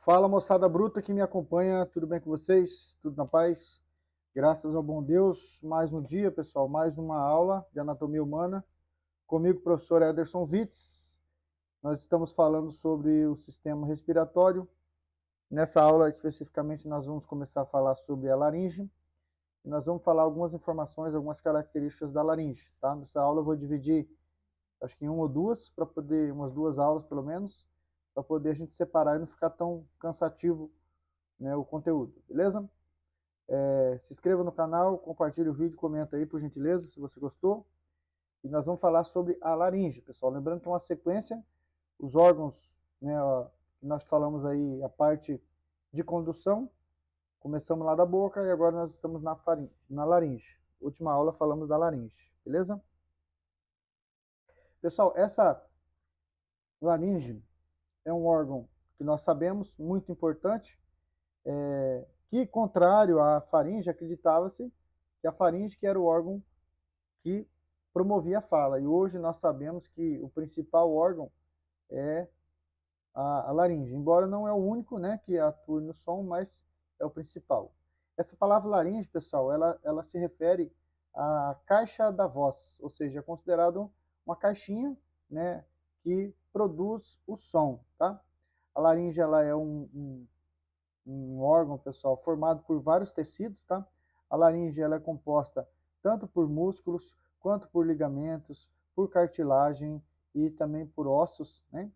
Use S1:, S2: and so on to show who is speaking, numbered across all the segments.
S1: Fala, moçada bruta que me acompanha, tudo bem com vocês? Tudo na paz? Graças ao bom Deus, mais um dia, pessoal, mais uma aula de anatomia humana. Comigo, professor Ederson Witz. Nós estamos falando sobre o sistema respiratório. Nessa aula, especificamente, nós vamos começar a falar sobre a laringe. E nós vamos falar algumas informações, algumas características da laringe, tá? Nessa aula eu vou dividir, acho que em uma ou duas, para poder, umas duas aulas pelo menos, para poder a gente separar e não ficar tão cansativo, né, o conteúdo, beleza? Se inscreva no canal, compartilhe o vídeo, comenta aí por gentileza se você gostou. E nós vamos falar sobre a laringe, pessoal. Lembrando que é uma sequência, os órgãos, né, ó, que nós falamos aí, a parte de condução, começamos lá da boca e agora nós estamos na laringe. Última aula falamos da laringe, beleza? Pessoal, essa laringe é um órgão que nós sabemos, muito importante, que, contrário à faringe, acreditava-se que a faringe que era o órgão que promovia a fala. E hoje nós sabemos que o principal órgão é a laringe, embora não é o único, né, que atua no som, mas é o principal. Essa palavra laringe, pessoal, ela se refere à caixa da voz, ou seja, é considerado uma caixinha, né, que produz o som, tá? A laringe ela é um órgão, pessoal, formado por vários tecidos, tá? A laringe ela é composta tanto por músculos, quanto por ligamentos, por cartilagem e também por ossos, né?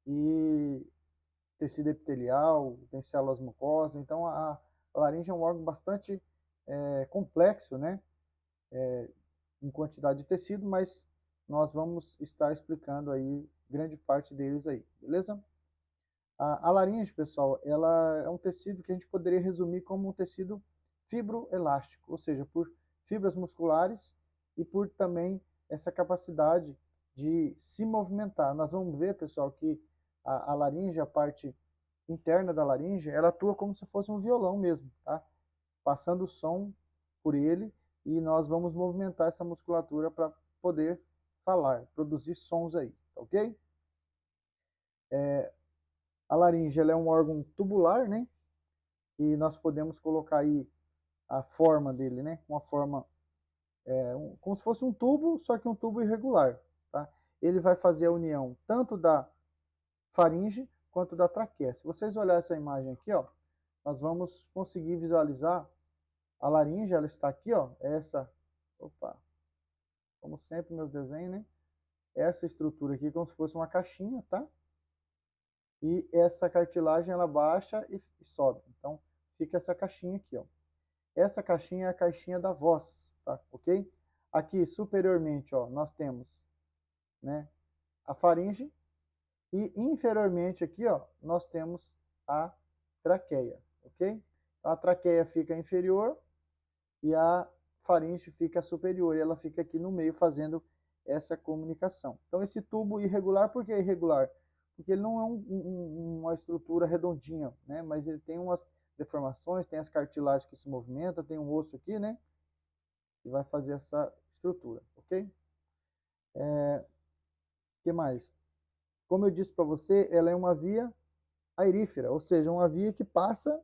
S1: E tecido epitelial, tem células mucosas. Então, a laringe é um órgão bastante complexo, né? Em quantidade de tecido, mas nós vamos estar explicando aí grande parte deles aí, beleza? A laringe, pessoal, ela é um tecido que a gente poderia resumir como um tecido fibroelástico, ou seja, por fibras musculares e por também essa capacidade de se movimentar. Nós vamos ver, pessoal, que a laringe, a parte interna da laringe, ela atua como se fosse um violão mesmo, tá? Passando o som por ele e nós vamos movimentar essa musculatura para poder falar, produzir sons aí, ok? A laringe ela é um órgão tubular, né? E nós podemos colocar aí a forma dele, né? Uma forma como se fosse um tubo, só que um tubo irregular, tá? Ele vai fazer a união tanto da faringe quanto da traqueia. Se vocês olharem essa imagem aqui, ó, nós vamos conseguir visualizar a laringe, ela está aqui, ó, opa, como sempre meus desenhos, né? Essa estrutura aqui como se fosse uma caixinha, tá? E essa cartilagem ela baixa e sobe. Então fica essa caixinha aqui, ó. Essa caixinha é a caixinha da voz, tá? Ok? Aqui superiormente, ó, nós temos, né, a faringe e inferiormente aqui, ó, nós temos a traqueia, ok? Então, a traqueia fica inferior e a faringe fica superior e ela fica aqui no meio fazendo essa comunicação. Então esse tubo irregular, por que irregular? Porque ele não é uma estrutura redondinha, né? Mas ele tem umas deformações, tem as cartilagens que se movimentam, tem um osso aqui, né? Que vai fazer essa estrutura, ok? Que mais? Como eu disse para você, ela é uma via aerífera, ou seja, uma via que passa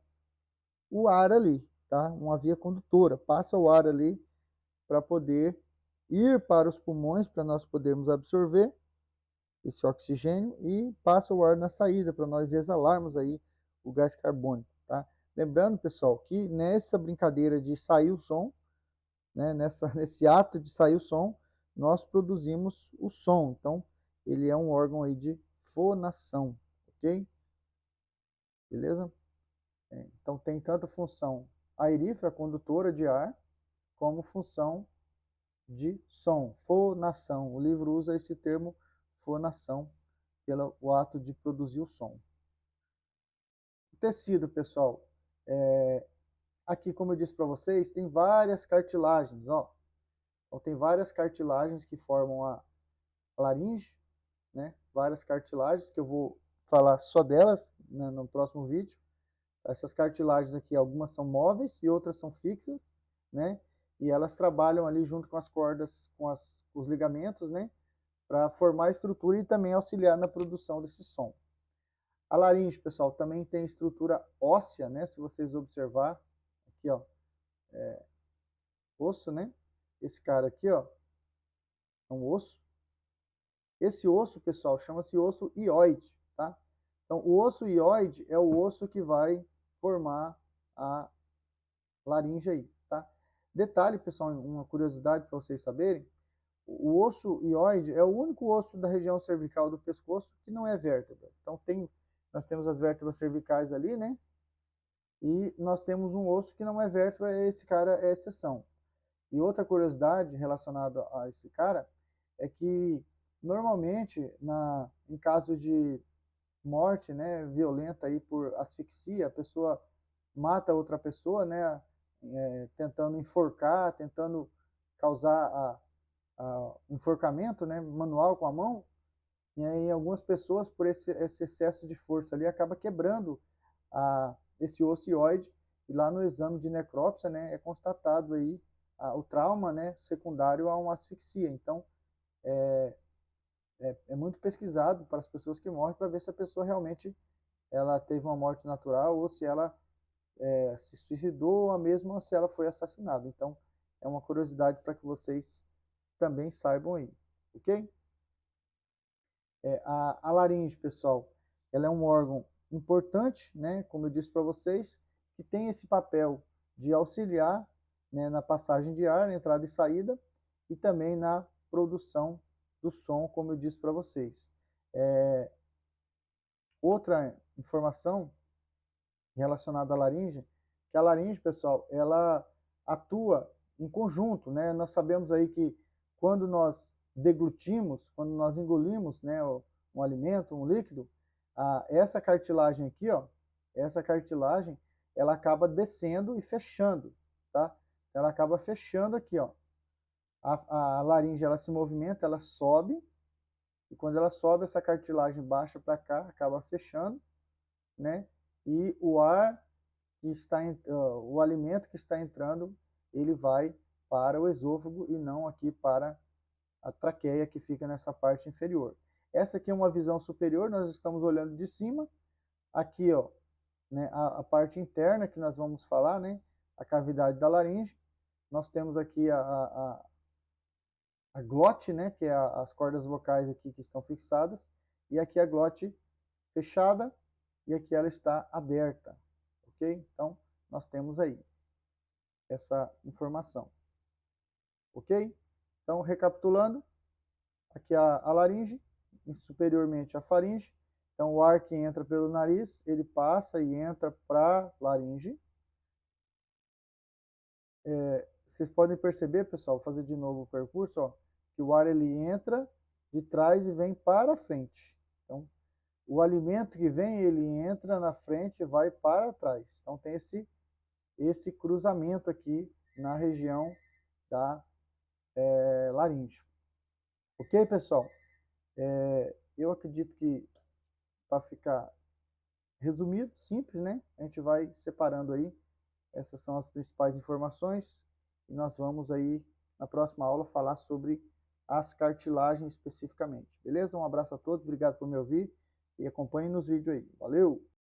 S1: o ar ali, tá? Uma via condutora, passa o ar ali para poder ir para os pulmões, para nós podermos absorver esse oxigênio e passa o ar na saída para nós exalarmos aí o gás carbônico, tá? Lembrando, pessoal, que nessa brincadeira de sair o som, né, nesse ato de sair o som, nós produzimos o som. Então, ele é um órgão aí de fonação, ok? Beleza? Então, tem tanto função aerífera, condutora de ar, como função de som, fonação. O livro usa esse termo fonação, pelo o ato de produzir o som. O tecido, pessoal, aqui, como eu disse para vocês, tem várias cartilagens, ó. Então, tem várias cartilagens que formam a laringe, né? Várias cartilagens, que eu vou falar só delas, né, no próximo vídeo. Essas cartilagens aqui, algumas são móveis e outras são fixas, né? E elas trabalham ali junto com as cordas, com os ligamentos, né? Para formar a estrutura e também auxiliar na produção desse som. A laringe, pessoal, também tem estrutura óssea, né? Se vocês observar, aqui, ó, osso, né? Esse cara aqui, ó, é um osso. Esse osso, pessoal, chama-se osso hioide, tá? Então, o osso hioide é o osso que vai formar a laringe aí, tá? Detalhe, pessoal, uma curiosidade para vocês saberem, o osso hioide é o único osso da região cervical do pescoço que não é vértebra. Então, nós temos as vértebras cervicais ali, né? E nós temos um osso que não é vértebra, esse cara é exceção. E outra curiosidade relacionada a esse cara é que normalmente em caso de morte, né, violenta aí por asfixia, a pessoa mata outra pessoa, né, tentando enforcar, tentando causar enforcamento, né, manual com a mão. E aí algumas pessoas por esse excesso de força ali acaba quebrando esse ocioide, e lá no exame de necrópsia, né, é constatado aí o trauma, né, secundário a uma asfixia. Então, é muito pesquisado para as pessoas que morrem para ver se a pessoa realmente ela teve uma morte natural ou se ela se suicidou ou mesmo se ela foi assassinada. Então, é uma curiosidade para que vocês também saibam aí, ok? A laringe, pessoal, ela é um órgão importante, né, como eu disse para vocês, que tem esse papel de auxiliar, né, na passagem de ar, na entrada e saída, e também na produção do som, como eu disse para vocês. Outra informação relacionada à laringe, que a laringe, pessoal, ela atua em conjunto, né? Nós sabemos aí que quando nós deglutimos, quando nós engolimos, né, um alimento, um líquido, essa cartilagem aqui, ó, essa cartilagem, ela acaba descendo e fechando, tá? Ela acaba fechando aqui, ó. A laringe, ela se movimenta, ela sobe, e quando ela sobe, essa cartilagem baixa para cá, acaba fechando, né? E o ar que está, o alimento que está entrando, ele vai para o esôfago e não aqui para a traqueia que fica nessa parte inferior. Essa aqui é uma visão superior, nós estamos olhando de cima. Aqui, ó, né, a parte interna que nós vamos falar, né, a cavidade da laringe. Nós temos aqui a glote, né, que é as cordas vocais aqui que estão fixadas, e aqui a glote fechada, e aqui ela está aberta, ok? Então, nós temos aí essa informação, ok? Então, recapitulando, aqui a laringe, e superiormente a faringe. Então, o ar que entra pelo nariz, ele passa e entra para a laringe. Vocês podem perceber, pessoal, vou fazer de novo o percurso, ó, que o ar ele entra de trás e vem para frente. Então, o alimento que vem, ele entra na frente e vai para trás. Então, tem esse cruzamento aqui na região da laringe. Ok, pessoal? Eu acredito que, para ficar resumido, simples, né? A gente vai separando aí. Essas são as principais informações. E nós vamos aí, na próxima aula, falar sobre as cartilagens especificamente. Beleza? Um abraço a todos, obrigado por me ouvir e acompanhem nos vídeos aí. Valeu!